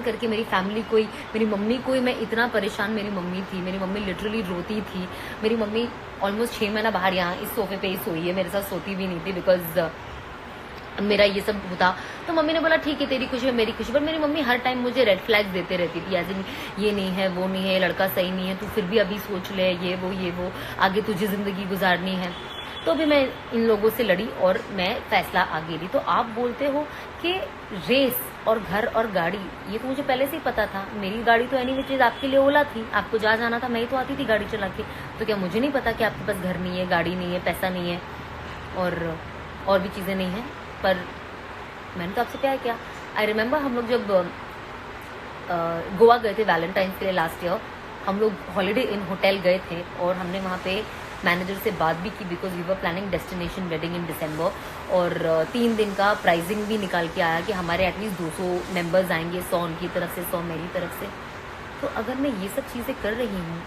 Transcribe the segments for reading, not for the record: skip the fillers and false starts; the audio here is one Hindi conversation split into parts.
करके मेरी फैमिली को ही, मेरी मम्मी को ही मैं इतना परेशान, मेरी मम्मी थी, मेरी मम्मी लिटरली रोती थी। मेरी मम्मी ऑलमोस्ट 6 महीना बाहर यहाँ इस सोफे पे ही सोई है, मेरे साथ सोती भी नहीं थी बिकॉज मेरा ये सब होता। तो मम्मी ने बोला ठीक है तेरी खुशी है मेरी खुशी, पर मेरी मम्मी हर टाइम मुझे रेड फ्लैग्स देते रहती थी, ऐसे नहीं ये नहीं है वो नहीं है, ये लड़का सही नहीं है, तू फिर भी अभी सोच ले, ये वो आगे तुझे जिंदगी गुजारनी है। तो भी मैं इन लोगों से लड़ी और मैं फैसला आगे ली। तो आप बोलते हो कि रेस और घर और गाड़ी, ये तो मुझे पहले से ही पता था। मेरी गाड़ी तो एनी चीज आपके लिए ओला थी, आपको जहाँ जाना था मैं ही तो आती थी गाड़ी चला के। तो क्या मुझे नहीं पता कि आपके पास घर नहीं है, गाड़ी नहीं है, पैसा नहीं है और भी चीज़ें नहीं है? पर मैंने तो आपसे प्यार किया। आई रिमेम्बर हम लोग जब गोवा गए थे वैलेंटाइंस के लिए लास्ट ईयर, हम लोग हॉलीडे इन होटल गए थे और हमने वहाँ पे मैनेजर से बात भी की because we were planning destination wedding in December. और 3 दिन का प्राइजिंग भी निकाल के आया कि हमारे एटलीस्ट 200 मेंबर्स आएंगे, 100 उनकी तरफ से 100 मेरी तरफ से। तो अगर मैं ये सब चीज़ें कर रही हूँ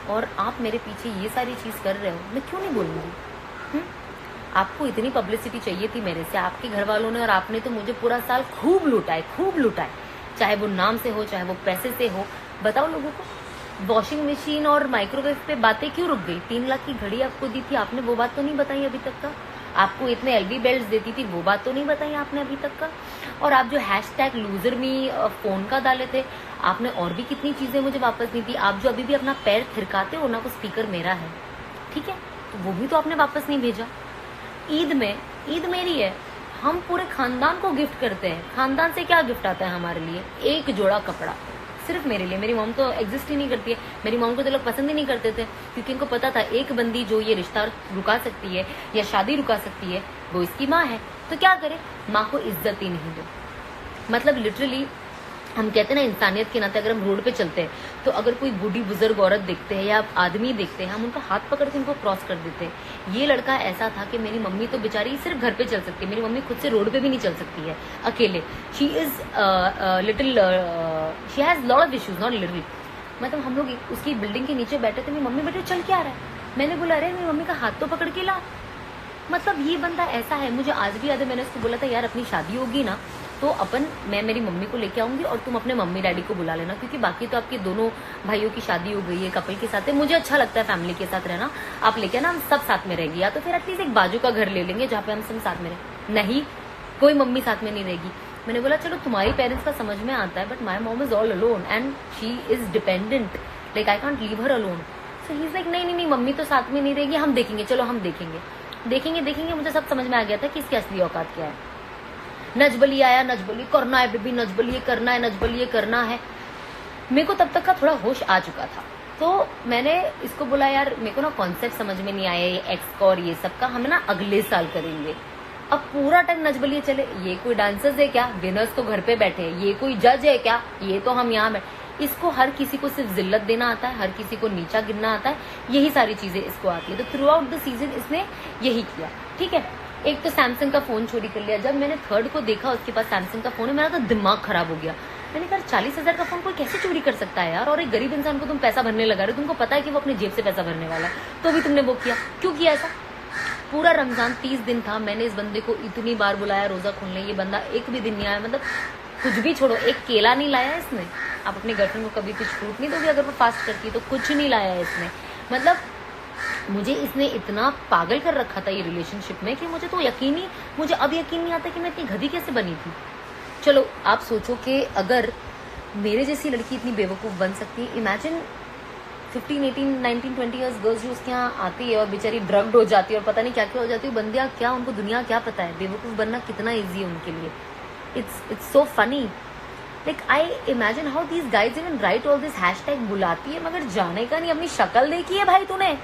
और आप मेरे पीछे ये सारी चीज़ कर रहे हो, मैं क्यों नहीं बोलूँगी? आपको इतनी पब्लिसिटी चाहिए थी मेरे से, आपके घर वालों ने और आपने तो मुझे पूरा साल खूब लुटाए, चाहे वो नाम से हो चाहे वो पैसे से हो। बताओ लोगों को, वॉशिंग मशीन और माइक्रोवेव पे बातें क्यों रुक गई? 3 लाख की घड़ी आपको दी थी, आपने वो बात तो नहीं बताई अभी तक का। आपको इतने एलबी बेल्ट देती थी, वो बात तो नहीं बताई आपने अभी तक का। और आप जो हैशटैग लूजर मी फोन का डाले थे, आपने और भी कितनी चीजें मुझे वापस दी थी। आप जो अभी भी अपना पैर थिरकाते हो ना, वो स्पीकर मेरा है, ठीक है? तो वो भी तो आपने वापस नहीं भेजा। ईद मेरी है, हम पूरे खानदान को गिफ्ट करते हैं। खानदान से क्या गिफ्ट आता है हमारे लिए? एक जोड़ा कपड़ा, सिर्फ मेरे लिए। मेरी मॉम तो एग्जिस्ट ही नहीं करती है, मेरी मॉम को तो लोग पसंद ही नहीं करते थे क्योंकि इनको पता था एक बंदी जो ये रिश्ता रुका सकती है या शादी रुका सकती है वो इसकी माँ है। तो क्या करे, माँ को इज्जत ही नहीं दो। मतलब लिटरली हम कहते हैं ना, इंसानियत के नाते अगर हम रोड पे चलते हैं तो अगर कोई बूढ़ी बुजुर्ग औरत देखते हैं या आदमी देखते हैं, हम उनका हाथ पकड़ के उनको क्रॉस कर देते हैं। ये लड़का ऐसा था कि मेरी मम्मी तो बेचारी सिर्फ घर पे चल सकती है, मेरी मम्मी खुद से रोड पे भी नहीं चल सकती है अकेले। She is little, she has lot of issues, not little. मतलब हम लोग उसकी बिल्डिंग के नीचे बैठे थे, मेरी मम्मी बेटे चल के आ रहा है, मैंने बोला अरे मेरी मम्मी का हाथ तो पकड़ के ला। मतलब ये बंदा ऐसा है, मुझे आज भी याद है, मैंने उसको बोला था यार अपनी शादी होगी ना तो मैं मेरी मम्मी को लेके आऊंगी और तुम अपने मम्मी डैडी को बुला लेना, क्योंकि बाकी तो आपके दोनों भाइयों की शादी हो गई है, कपल के साथ है, मुझे अच्छा लगता है फैमिली के साथ रहना, आप लेके ना हम सब साथ में रहेंगे, या तो फिर एटलीस्ट एक बाजू का घर ले लेंगे जहाँ पे हम सब साथ में रहें। नहीं, कोई मम्मी साथ में नहीं रहेगी। मैंने बोला चलो तुम्हारी पेरेंट्स का समझ में आता है, but my mom is all alone and she is dependent, like I can't leave her alone. So he is like नहीं मम्मी तो साथ में नहीं रहेगी, हम देखेंगे, चलो हम देखेंगे। मुझे सब समझ में आ गया था कि इसकी असली औकात क्या है। नजबली आया, नजबली करना है बेबी, नजबली करना है, नजबली करना है। मेरे को तब तक का थोड़ा होश आ चुका था, तो मैंने इसको बोला यार मेरे को ना कॉन्सेप्ट समझ में नहीं आया ये एक्स और ये सब का, हम ना अगले साल करेंगे। अब पूरा टाइम नजबली चले, ये कोई डांसर्स है क्या? विनर्स तो घर पे बैठे हैं, ये कोई जज है क्या? ये तो हम यहाँ बैठे। इसको हर किसी को सिर्फ जिल्लत देना आता है, हर किसी को नीचा गिनना आता है, यही सारी चीजें इसको आती है। तो थ्रू आउट द सीजन इसने यही किया, ठीक है। एक तो सैमसंग का फोन चोरी कर लिया। जब मैंने थर्ड को देखा उसके पास सैमसंग का फोन है, मेरा तो दिमाग खराब हो गया। मैंने कहा 40,000 का फोन कोई कैसे चोरी कर सकता है यार? और एक गरीब इंसान को तुम पैसा भरने लगा रहे हो, तुमको पता है कि वो अपने जेब से पैसा भरने वाला है, तो भी तुमने वो किया। क्यों किया ऐसा? पूरा रमजान 30 दिन था, मैंने इस बंदे को इतनी बार बुलाया रोजा खोलने, ये बंदा एक भी दिन नहीं आया। मतलब कुछ भी छोड़ो, एक केला नहीं लाया इसने। आप अपनी गर्लफ्रेंड को कभी कुछ फ्रूट नहीं दोगे अगर वो फास्ट करती है, तो कुछ नहीं लाया इसने। मतलब मुझे इसने इतना पागल कर रखा था ये रिलेशनशिप में कि मुझे अब यकीन नहीं आता कि मैं इतनी गधी कैसे बनी थी। चलो आप सोचो कि अगर मेरे जैसी लड़की इतनी बेवकूफ़ बन सकती है, इमेजिन 15, 18, 19, 20 ईयर्स गर्ल्स जो उसके यहाँ आती है और बेचारी ड्रग्ड हो जाती है और पता नहीं क्या क्या हो जाती है। बंदियाँ क्या, उनको दुनिया क्या पता है, बेवकूफ़ बनना कितना ईजी है उनके लिए। It's so funny. Like I imagine how these guys even right all this hashtag. बुलाती है मगर जाने का नहीं। अपनी शक्ल देखी है भाई तूने?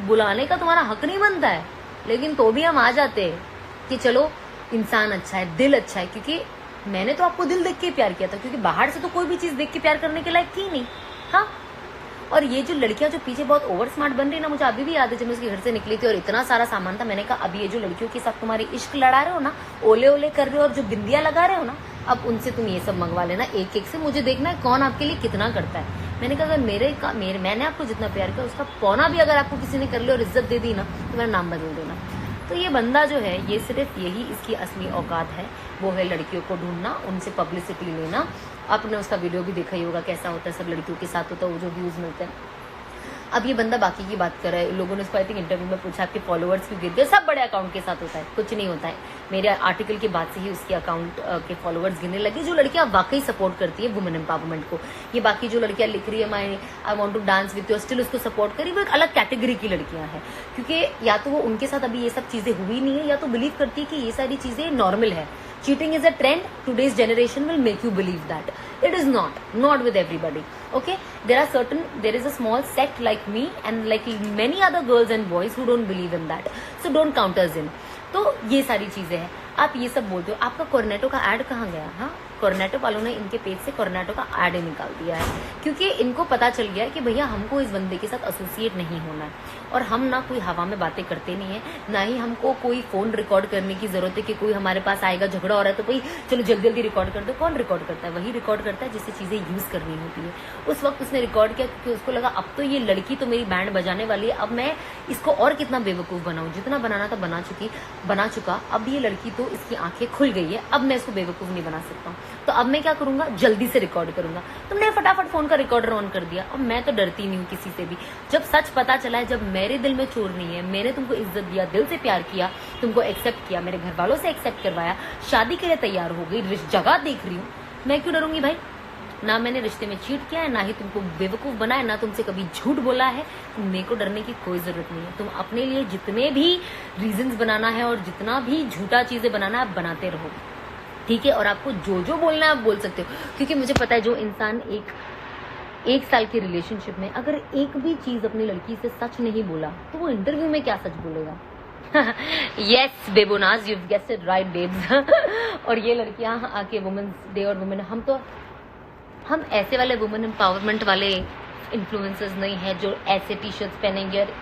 बुलाने का तुम्हारा हक नहीं बनता है, लेकिन तो भी हम आ जाते हैं कि चलो इंसान अच्छा है, दिल अच्छा है। क्योंकि मैंने तो आपको दिल देख के प्यार किया था, क्योंकि बाहर से तो कोई भी चीज देख के प्यार करने के लायक थी नहीं। हाँ, और ये जो लड़कियां जो पीछे बहुत ओवर स्मार्ट बन रही ना, मुझे अभी भी याद है जब मैं उसके घर से निकली थी और इतना सारा सामान था, मैंने कहा अब ये जो लड़कियों के साथ तुम्हारी इश्क लड़ा रहे हो ना, ओले ओले कर रहे हो और जो बिंदियां लगा रहे हो ना, अब उनसे तुम ये सब मंगवा लेना एक एक से। मुझे देखना है कौन आपके लिए कितना करता है। मैंने कहा अगर मैंने आपको जितना प्यार किया उसका पौना भी अगर आपको किसी ने कर लिया और इज्जत दे दी ना, तो मेरा नाम बदल देना। तो ये बंदा जो है ये सिर्फ यही इसकी असली औकात है, वो है लड़कियों को ढूंढना, उनसे पब्लिसिटी लेना। आपने उसका वीडियो भी देखा ही होगा कैसा होता है, सब लड़कियों के साथ होता है, वो जो व्यूज मिलते हैं। अब ये बंदा बाकी की बात कर रहा है, लोगों ने उसको आई थिंक इंटरव्यू में पूछा आपके फॉलोअर्स क्यों गिर गए, सब बड़े अकाउंट के साथ होता है, कुछ नहीं होता है। मेरे आर्टिकल के बाद से ही उसके अकाउंट के फॉलोअर्स गिरने लगे, जो लड़कियां वाकई सपोर्ट करती है वुमेन एम्पावरमेंट को। ये बाकी जो लड़कियां लिख रही है I want to dance with you, still उसको सपोर्ट करी, वो एक अलग कैटेगरी की लड़कियां हैं, क्योंकि या तो वो उनके साथ अभी ये सब चीजें हुई नहीं है, या तो बिलीव करती है कि ये सारी चीजें नॉर्मल है। Cheating is a trend. Today's generation will make you believe that. It is not with everybody. Okay? There is a small sect like me and like many other girls and boys who don't believe in that. So don't count us in. तो ये सारी चीजें हैं। आप ये सब बोलते हो, आपका कोर्नेटो का एड कहाँ गया? हाँ, कोर्नेटो वालों ने इनके पेज से कोर्नेटो का एड ही निकाल दिया है, क्योंकि इनको पता चल गया है कि भैया हमको इस बंदे के साथ एसोसिएट नहीं होना है, और हम ना कोई हवा में बातें करते नहीं है, ना ही हमको कोई फोन रिकॉर्ड करने की जरूरत है कि कोई हमारे पास आएगा, झगड़ा हो रहा है तो भाई चलो जल्दी जल्दी रिकॉर्ड कर दो। कौन रिकॉर्ड करता है? वही रिकॉर्ड करता है जिससे चीजें यूज करनी होती है। उस वक्त उसने रिकॉर्ड किया क्योंकि उसको लगा अब तो ये लड़की तो मेरी बैंड बजाने वाली है, अब मैं इसको और कितना बेवकूफ बनाऊं, जितना बनाना था बना चुका, अब ये लड़की तो इसकी आंखें खुल गई है, अब मैं इसको बेवकूफ नहीं बना सकता हूँ, तो अब मैं क्या करूंगा, जल्दी से रिकॉर्ड करूंगा। तुमने फटाफट फोन का रिकॉर्डर ऑन कर दिया। अब मैं तो डरती नहीं हूँ किसी से भी। जब सच पता चला है, जब मेरे दिल में चोर नहीं है, मैंने तुमको इज्जत दिया, दिल से प्यार किया, तुमको एक्सेप्ट किया, मेरे घर वालों से एक्सेप्ट करवाया, शादी के लिए तैयार हो गई, जगह देख रही हूँ, मैं क्यों डरूंगी भाई? ना मैंने रिश्ते में चीट किया है, ना ही तुमको बेवकूफ बनाया, ना तुमसे कभी झूठ बोला है, तो मेरे को डरने की कोई जरूरत नहीं है। तुम अपने लिए जितने भी रीजंस बनाना है और जितना भी झूठा चीजें बनाना है, आप बनाते रहो, ठीक है? और आपको जो बोलना है आप बोल सकते हो, क्योंकि मुझे पता है जो इंसान एक साल की रिलेशनशिप में अगर एक भी चीज अपनी लड़की से सच नहीं बोला, तो वो इंटरव्यू में क्या सच बोलेगा? यस बेबोनाज, you guessed it right babes. और ये लड़कियां आके वुमेन्स डे और वुमेन, हम ऐसे वाले वुमेन एम्पावरमेंट वाले इन्फ्लुएंसर्स नहीं है जो ऐसे टी शर्ट्स पहनेंगे और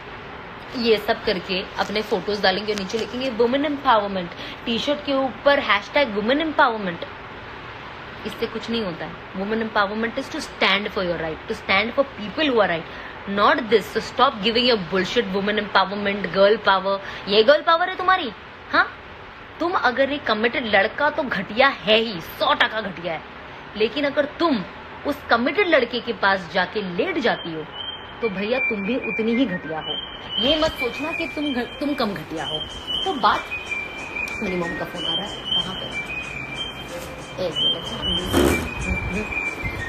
ये सब करके अपने फोटोज डालेंगे और नीचे लिखेंगे वुमेन एम्पावरमेंट, टी शर्ट के ऊपर #वुमेन एम्पावरमेंट। इससे कुछ नहीं होता है। Women empowerment is to stand for your right, to stand for people who are right, not this. So stop giving your bullshit women empowerment, girl power. ये गर्ल पावर है तुम्हारी? हाँ, तुम अगर एक कमिटेड लड़का तो घटिया है ही, 100% घटिया है, लेकिन अगर तुम उस कमिटेड लड़के के पास जाके लेट जाती हो तो भैया तुम भी उतनी ही घटिया हो। ये मत सोचना कि तुम कम घटिया हो। तो बात, मेरी मॉम का फोन आ रहा है, कहाँ पे?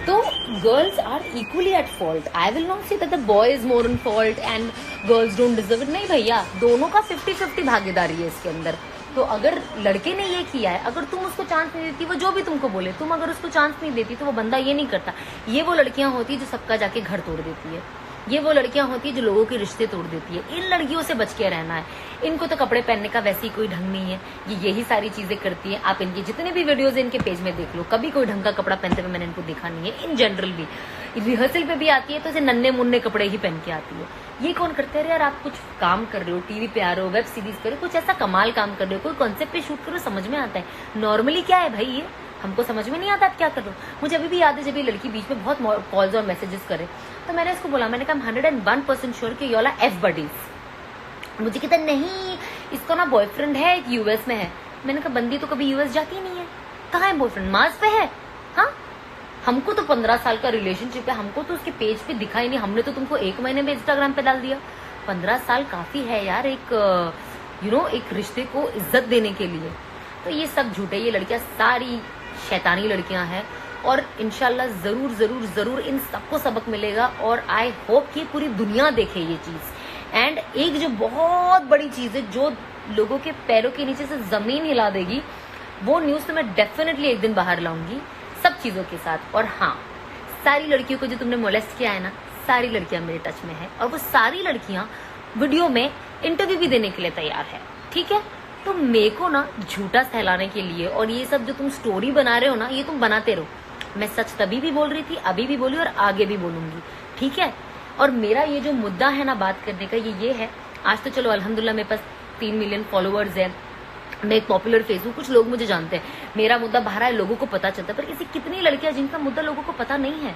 तो girls are equally at fault. I will not say that the boy is more in fault and girls don't deserve it. नहीं भैया, दोनों का 50-50 भागीदारी है इसके अंदर। तो अगर लड़के ने ये किया है, अगर तुम उसको चांस नहीं देती, वो जो भी तुमको बोले, तुम अगर उसको चांस नहीं देती तो वो बंदा ये नहीं करता। ये वो लड़कियां होती है जो सबका जाके घर तोड़ देती है, ये वो लड़कियां होती है जो लोगों के रिश्ते तोड़ देती है। इन लड़कियों से बच के रहना है। इनको तो कपड़े पहनने का वैसे ही कोई ढंग नहीं है, ये यही सारी चीजें करती है। आप इनकी जितने भी वीडियोस इनके पेज में देख लो, कभी कोई ढंग का कपड़ा पहनते हुए मैंने इनको देखा नहीं है। इन जनरल भी रिहर्सल पे भी आती है तो ऐसे नन्हे मुन्ने कपड़े ही पहन के आती है। ये कौन करते हैं? यार आप कुछ काम कर रहे हो, टीवी पे आ रहे हो, वेब सीरीज कर रहे हो, कुछ ऐसा कमाल काम कर रहे हो, कोई कॉन्सेप्ट पे शूट करो, समझ में आता है। नॉर्मली क्या है भाई, ये हमको समझ में नहीं आता आप क्या कर रहे हो। मुझे अभी भी याद है जब ये लड़की बीच में बहुत कॉल्स और मैसेजेस करे, तो मैंने इसको बोला, मैंने कहा 101% श्योर कि योला एफ बडीज। मुझे कहता नहीं, इसका ना बॉयफ्रेंड है, एक यूएस में है। मैंने कहा बंदी तो कभी यूएस जाती नहीं है, कहाँ है बॉयफ्रेंड? मार्स पे है। हाँ, हमको तो 15 साल का रिलेशनशिप है, हमको तो उसके पेज पे दिखा ही नहीं, हमने तो तुमको 1 महीने में इंस्टाग्राम पे डाल दिया। 15 साल काफी है यार एक एक रिश्ते को इज्जत देने के लिए। तो ये सब झूठे, ये लड़कियां सारी शैतानी लड़कियां हैं और इंशाल्लाह जरूर जरूर जरूर इन सबको सबक मिलेगा। और आई होप कि पूरी दुनिया देखे ये चीज। एंड एक जो बहुत बड़ी चीज है जो लोगों के पैरों के नीचे से जमीन हिला देगी, वो न्यूज तो मैं डेफिनेटली एक दिन बाहर लाऊंगी सब चीजों के साथ। और हाँ, सारी लड़कियों को जो तुमने मोलेस्ट किया है ना, सारी लड़कियां मेरे टच में है और वो सारी लड़कियां वीडियो में इंटरव्यू भी देने के लिए तैयार है, ठीक है? तो मेरे को ना झूठा सहलाने के लिए और ये सब जो तुम स्टोरी बना रहे हो ना, ये तुम बनाते रहो। मैं सच तभी भी बोल रही थी, अभी भी बोली और आगे भी बोलूंगी, ठीक है? और मेरा ये जो मुद्दा है ना बात करने का, ये है, आज तो चलो अल्हम्दुलिल्लाह मेरे पास 3 मिलियन फॉलोअर्स है, मैं एक पॉपुलर फेस हूँ, कुछ लोग मुझे जानते हैं, मेरा मुद्दा बाहर है, लोगों को पता चलता है। पर ऐसी कितनी लड़कियां जिनका मुद्दा लोगों को पता नहीं है।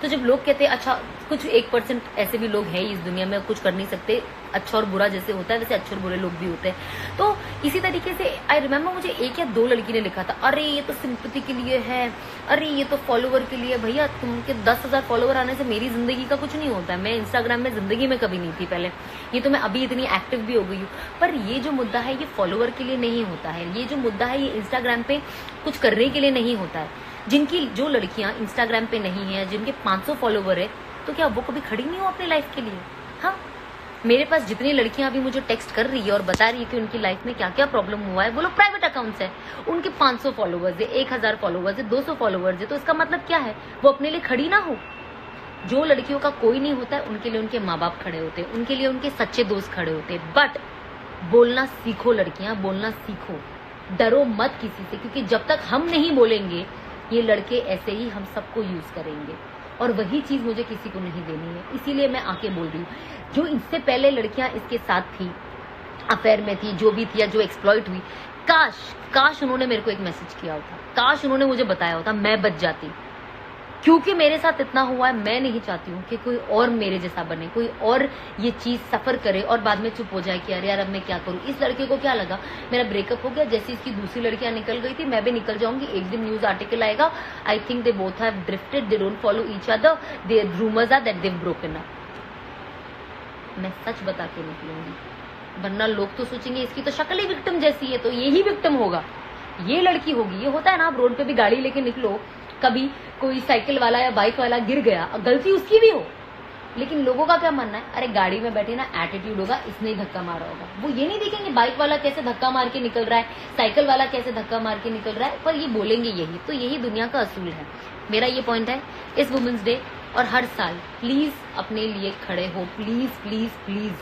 तो जब लोग कहते हैं अच्छा, कुछ 1% ऐसे भी लोग हैं इस दुनिया में, कुछ कर नहीं सकते, अच्छा और बुरा जैसे होता है वैसे अच्छे और बुरे लोग भी होते हैं। तो इसी तरीके से आई रिमेम्बर मुझे 1 या 2 लड़की ने लिखा था, अरे ये तो सिंपैथी के लिए है, अरे ये तो फॉलोवर के लिए। भैया तुमके 10,000 फॉलोवर आने से मेरी जिंदगी का कुछ नहीं होता है। मैं इंस्टाग्राम में जिंदगी में कभी नहीं थी पहले, ये तो मैं अभी इतनी एक्टिव भी हो गई हूँ। पर ये जो मुद्दा है ये फॉलोवर के लिए नहीं होता है, ये जो मुद्दा है ये इंस्टाग्राम पे कुछ करने के लिए नहीं होता है। जिनकी जो लड़कियां इंस्टाग्राम पे नहीं है, जिनके 500 फॉलोवर है, तो क्या वो कभी खड़ी नहीं हो अपनी लाइफ के लिए? हाँ, मेरे पास जितनी लड़कियां अभी मुझे टेक्स्ट कर रही है और बता रही है कि उनकी लाइफ में क्या क्या प्रॉब्लम हुआ है, वो लोग प्राइवेट अकाउंट्स है, उनके 500 फॉलोवर्स है, 1000 फॉलोवर्स है, 200 फॉलोवर्स है, तो इसका मतलब क्या है? वो अपने लिए खड़ी ना हो। जो लड़कियों का कोई नहीं होता है उनके लिए उनके माँ बाप खड़े होते हैं, उनके लिए उनके सच्चे दोस्त खड़े होते हैं। बट बोलना सीखो लड़कियां, बोलना सीखो, डरो मत किसी से, क्योंकि जब तक हम नहीं बोलेंगे ये लड़के ऐसे ही हम सबको यूज करेंगे, और वही चीज मुझे किसी को नहीं देनी है। इसीलिए मैं आके बोल रही हूँ। जो इससे पहले लड़कियां इसके साथ थी, अफेयर में थी, जो भी थी या जो एक्सप्लॉइट हुई, काश उन्होंने मेरे को एक मैसेज किया होता, काश उन्होंने मुझे बताया होता, मैं बच जाती। क्योंकि मेरे साथ इतना हुआ है, मैं नहीं चाहती हूँ कि कोई और मेरे जैसा बने, कोई और ये चीज सफर करे और बाद में चुप हो जाए कि अरे यार अब मैं क्या करूँ। इस लड़के को क्या लगा, मेरा ब्रेकअप हो गया, जैसे इसकी दूसरी लड़कियां निकल गई थी मैं भी निकल जाऊंगी, एक दिन न्यूज आर्टिकल आएगा, I think they both have drifted, they don't follow each other, the rumours are that they broken up. मैं सच बता के निकलूंगी, वरना लोग तो सोचेंगे इसकी तो शक्ल ही विक्टिम जैसी है, तो ये ही विक्टिम होगा, ये लड़की होगी। ये होता है ना, आप रोड पे भी गाड़ी लेके निकलो, कभी कोई साइकिल वाला या बाइक वाला गिर गया, गलती उसकी भी हो, लेकिन लोगों का क्या मानना है, अरे गाड़ी में बैठे ना एटीट्यूड होगा, इसने ही धक्का मारा होगा। वो ये नहीं देखेंगे बाइक वाला कैसे धक्का मार के निकल रहा है, साइकिल वाला कैसे धक्का मार के निकल रहा है, पर ये बोलेंगे यही। तो यही दुनिया का असूल है। मेरा ये पॉइंट है इस वुमेन्स डे और हर साल, प्लीज अपने लिए खड़े हो, प्लीज प्लीज प्लीज।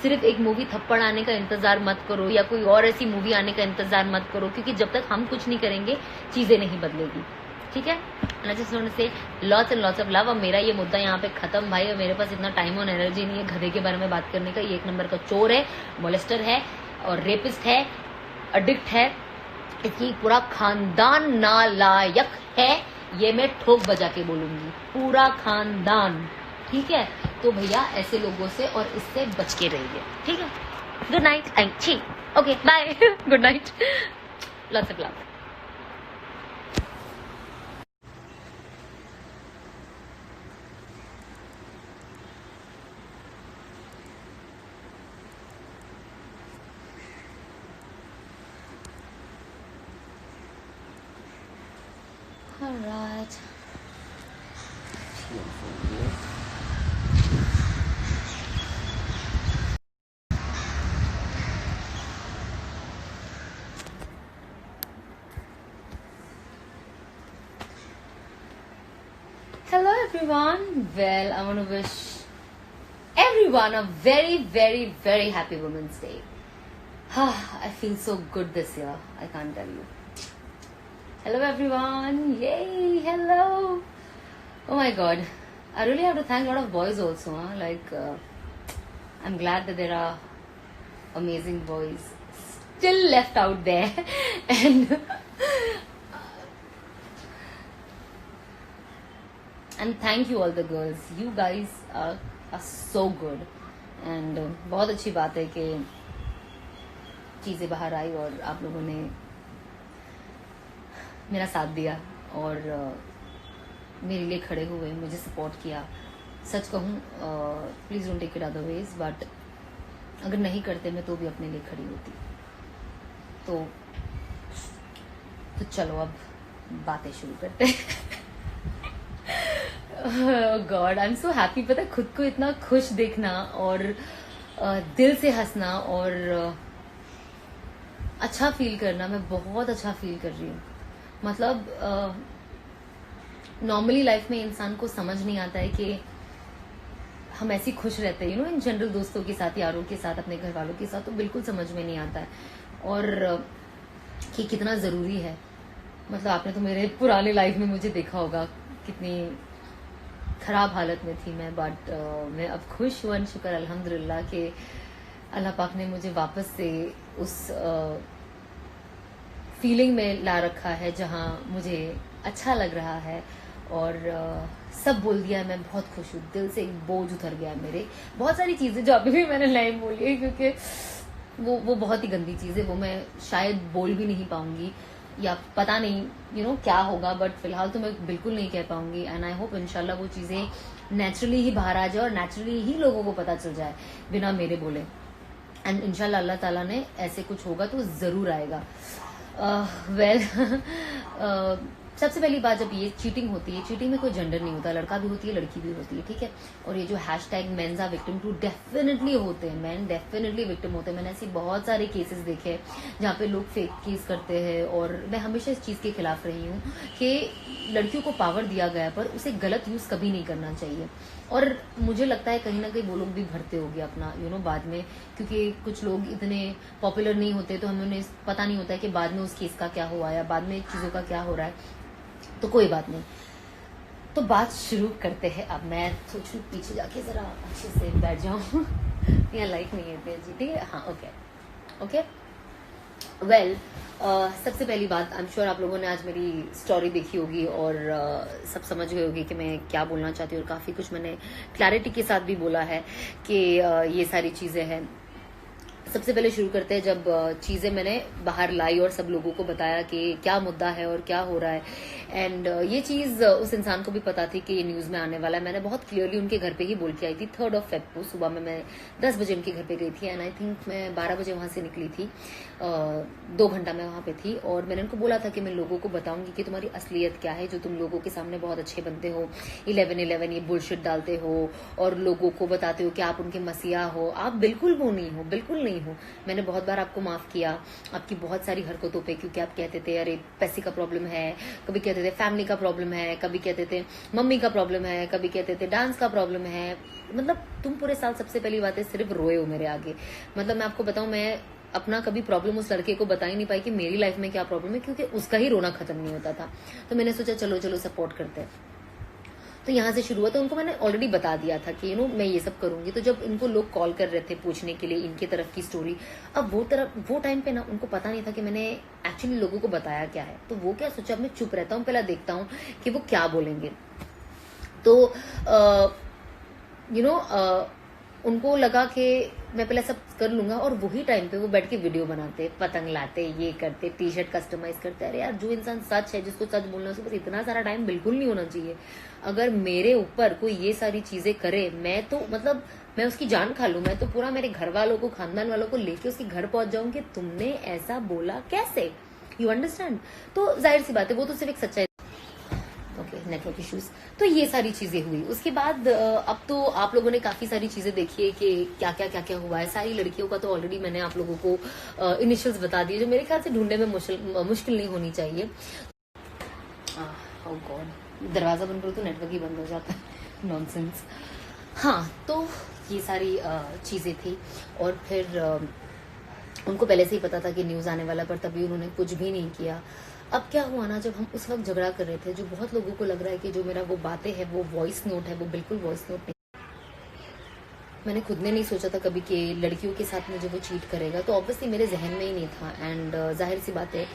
सिर्फ एक मूवी थप्पड़ आने का इंतजार मत करो या कोई और ऐसी मूवी आने का इंतजार मत करो, क्योंकि जब तक हम कुछ नहीं करेंगे चीजें नहीं बदलेगी। ठीक है, से lots and lots of love. अब मेरा ये मुद्दा यहाँ पे खत्म भाई, और मेरे पास इतना टाइम और एनर्जी नहीं है गधे के बारे में बात करने का। ये 1 नंबर का चोर है, मोलेस्टर है और रेपिस्ट है, एडिक्ट है, इसकी पूरा खानदान नालायक है, ये मैं ठोक बजा के बोलूंगी, पूरा खानदान। ठीक है, तो भैया ऐसे लोगों से और इससे बच के रहिए। ठीक है, good night, okay bye, good night, lots of love. All right. Hello everyone. Well, I want to wish everyone a very, very, very happy Women's Day. I feel so good this year. I can't tell you. Hello everyone. Yay, hello. Oh my god. I really have to thank a lot of boys also. Like, I'm glad that there are amazing boys still left out there. And thank you all the girls. You guys are so good. And बहुत अच्छी बात है कि चीज़ें बाहर आई और आप लोगों ने मेरा साथ दिया और मेरे लिए खड़े हुए, मुझे सपोर्ट किया। सच कहूँ, please don't take it otherwise, but अगर नहीं करते मैं तो भी अपने लिए खड़ी होती। तो चलो अब बातें शुरू करते हैं। God, I am so happy. पता है, खुद को इतना खुश देखना और दिल से हंसना और अच्छा फील करना, मैं बहुत अच्छा फील कर रही हूँ। मतलब नॉर्मली लाइफ में इंसान को समझ नहीं आता है कि हम ऐसी खुश रहते हैं, इन जनरल दोस्तों के साथ, यारों के साथ, अपने घर वालों के साथ, तो बिल्कुल समझ में नहीं आता है और कि कितना जरूरी है। मतलब आपने तो मेरे पुराने लाइफ में मुझे देखा होगा कितनी खराब हालत में थी मैं, बट मैं अब खुश हूँ, शुक्र अल्हम्दुलिल्लाह कि अल्लाह पाक ने मुझे वापस से उस फीलिंग में ला रखा है जहाँ मुझे अच्छा लग रहा है और सब बोल दिया है। मैं बहुत खुश हूँ, दिल से एक बोझ उतर गया है मेरे। बहुत सारी चीजें जो अभी भी मैंने नहीं बोली है, क्योंकि वो बहुत ही गंदी चीज है, वो मैं शायद बोल भी नहीं पाऊंगी, या पता नहीं क्या होगा, बट फिलहाल तो मैं बिल्कुल नहीं कह पाऊंगी। एंड आई होप इंशाल्लाह वो चीजें नेचुरली ही बाहर आ जाए और नेचुरली ही लोगों को पता चल जाए बिना मेरे बोले। एंड इंशाल्लाह अल्लाह ताला ने ऐसे कुछ होगा तो जरूर आएगा। सबसे पहली बात, जब ये चीटिंग होती है, चीटिंग में कोई जेंडर नहीं होता, लड़का भी होती है लड़की भी होती है, ठीक है। और ये जो hashtag mens are victim too, definitely होते हैं, मैन डेफिनेटली विक्टिम होते हैं। मैंने ऐसी बहुत सारे केसेस देखे हैं जहाँ पे लोग फेक केस करते हैं, और मैं हमेशा इस चीज के खिलाफ रही हूँ कि लड़कियों को पावर दिया गया पर उसे गलत यूज कभी नहीं करना चाहिए। और मुझे लगता है कहीं ना कहीं वो लोग भी भरते होंगे अपना बाद में, क्योंकि कुछ लोग इतने पॉपुलर नहीं होते तो हमें उन्हें पता नहीं होता है कि बाद में उस केस का क्या हुआ या बाद में चीजों का क्या हो रहा है। तो कोई बात नहीं, तो बात शुरू करते हैं। अब मैं सोचूं पीछे जाके जरा अच्छे से बैठ जाऊं यहाँ लाइट नहीं है जी, ठीक है। हाँ, ओके। वेल, सबसे पहली बात, आई एम श्योर आप लोगों ने आज मेरी स्टोरी देखी होगी और सब समझ गए होगी कि मैं क्या बोलना चाहती हूँ, और काफी कुछ मैंने क्लैरिटी के साथ भी बोला है कि ये सारी चीजें हैं। सबसे पहले शुरू करते हैं, जब चीजें मैंने बाहर लाई और सब लोगों को बताया कि क्या मुद्दा है और क्या हो रहा है। एंड ये चीज उस इंसान को भी पता थी कि ये न्यूज में आने वाला है। मैंने बहुत क्लियरली उनके घर पे ही बोल के आई थी। 3 Feb को सुबह में मैं 10 बजे उनके घर पे गई थी, एंड आई थिंक मैं 12 बजे वहां से निकली थी। 2 घंटा मैं वहां पे थी, और मैंने उनको बोला था कि मैं लोगों को बताऊंगी कि तुम्हारी असलियत क्या है, जो तुम लोगों के सामने बहुत अच्छे बनते हो, 11-11 ये बुलशिट डालते हो और लोगों को बताते हो कि आप उनके मसीहा हो। आप बिल्कुल वो नहीं हो, बिल्कुल नहीं हो। मैंने बहुत बार आपको माफ किया आपकी बहुत सारी हरकतों पे, क्योंकि आप कहते थे अरे पैसे का प्रॉब्लम है, कभी कहते थे फैमिली का प्रॉब्लम है, कभी कहते थे मम्मी का प्रॉब्लम है, कभी कहते थे डांस का प्रॉब्लम है। मतलब तुम पूरे साल सबसे पहली बात है सिर्फ रोए हो मेरे आगे। मतलब मैं आपको बताऊं, मैं अपना कभी प्रॉब्लम उस लड़के को बता ही नहीं पाई कि मेरी लाइफ में क्या प्रॉब्लम है, क्योंकि उसका ही रोना खत्म नहीं होता था। तो मैंने सोचा चलो सपोर्ट करते हैं। तो यहाँ से शुरू हुआ। तो उनको मैंने ऑलरेडी बता दिया था कि मैं ये सब करूंगी। तो जब इनको लोग कॉल कर रहे थे पूछने के लिए इनके तरफ की स्टोरी, अब वो टाइम पे ना उनको पता नहीं था कि मैंने एक्चुअली लोगों को बताया क्या है। तो वो क्या सोचा, अब मैं चुप रहता हूँ, पहले देखता हूँ कि वो क्या बोलेंगे। तो उनको लगा कि मैं पहले सब कर लूंगा, और वही टाइम पे वो बैठ के वीडियो बनाते, पतंग लाते, ये करते, टी-शर्ट कस्टमाइज करते। अरे यार, जो इंसान सच है, जिसको सच बोलना है, उसके पास इतना सारा टाइम बिल्कुल नहीं होना चाहिए। अगर मेरे ऊपर कोई ये सारी चीजें करे, मैं तो मतलब मैं उसकी जान खा लूं। मैं तो पूरा मेरे घर वालों को, खानदान वालों को लेके उसके घर पहुंच जाऊं कि तुमने ऐसा बोला कैसे। You understand? तो जाहिर सी बात है, वो तो सिर्फ एक सच्चाई। Network issues. तो ये सारी चीजें हुई। उसके बाद अब तो आप लोगों ने काफी सारी चीजें देखी है कि क्या क्या हुआ है। सारी लड़कियों का तो ऑलरेडी मैंने आप लोगों को इनिशियल्स बता दिए, जो मेरे ख्याल से ढूंढने में मुश्किल नहीं होनी चाहिए। ओह गॉड, दरवाजा बंद करो तो नेटवर्क ही बंद हो जाता है। नॉनसेंस। हाँ, तो ये सारी चीजें थी। और फिर उनको पहले से ही पता था कि न्यूज आने वाला, पर तभी उन्होंने कुछ भी नहीं किया। अब क्या हुआ ना, जब हम उस वक्त झगड़ा कर रहे थे, जो बहुत लोगों को लग रहा है कि जो मेरा वो बातें है वो वॉइस नोट है, वो बिल्कुल वॉइस नोट नहीं। मैंने खुद ने नहीं सोचा था कभी कि लड़कियों के साथ में जो वो चीट करेगा, तो ऑब्वियसली मेरे जहन में ही नहीं था। एंड जाहिर सी बात है,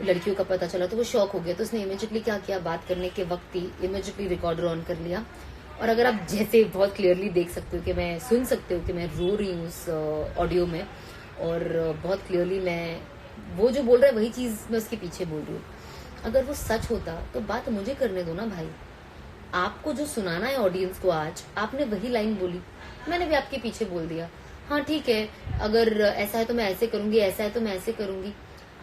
लड़कियों का पता चला तो वो शॉक हो गया। तो उसने इमीडिएटली क्या किया, बात करने के वक्त ही इमीडिएटली रिकॉर्डर ऑन कर लिया। और अगर आप जैसे बहुत क्लियरली देख सकते हो कि मैं सुन सकते हो कि मैं रो रही हूँ उस ऑडियो में, और बहुत क्लियरली मैं वो जो बोल रहा है वही चीज मैं उसके पीछे बोल रही हूँ। अगर वो सच होता तो बात मुझे करने दो ना भाई। आपको जो सुनाना है ऑडियंस को, आज आपने वही लाइन बोली, मैंने भी आपके पीछे बोल दिया। हाँ ठीक है, अगर ऐसा है तो मैं ऐसे करूंगी, ऐसा है तो मैं ऐसे करूंगी।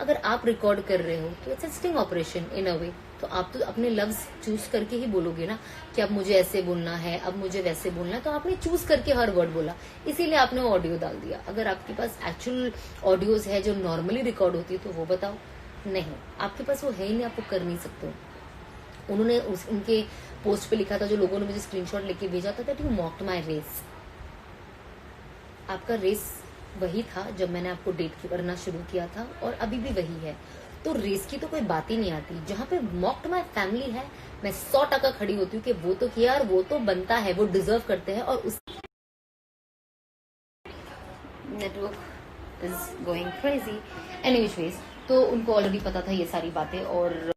अगर आप रिकॉर्ड कर रहे हो तो it's a sting operation in a way. तो आप तो अपने लफ्ज चूज करके ही बोलोगे ना कि अब मुझे ऐसे बोलना है, अब मुझे वैसे बोलना है। तो आपने चूज करके हर वर्ड बोला, इसीलिए आपने ऑडियो डाल दिया। अगर आपके पास एक्चुअल ऑडियोज है जो नॉर्मली रिकॉर्ड होती है तो वो बताओ। नहीं, आपके पास वो है ही नहीं, आप वो कर नहीं सकते हो। उन्होंने उनके पोस्ट पे लिखा था, जो लोगों ने मुझे स्क्रीनशॉट लेके भेजा था, that you mocked my race. आपका रेस वही था जब मैंने आपको डेट करना शुरू किया था, और अभी भी वही है। तो रेस की तो कोई बात ही नहीं आती। जहां पे मॉक्ड माय फैमिली है, मैं 100% खड़ी होती हूँ कि वो तो किया, और वो तो बनता है, वो डिजर्व करते हैं। और उस network is going crazy. Anyways, तो उनको ऑलरेडी पता था ये सारी बातें, और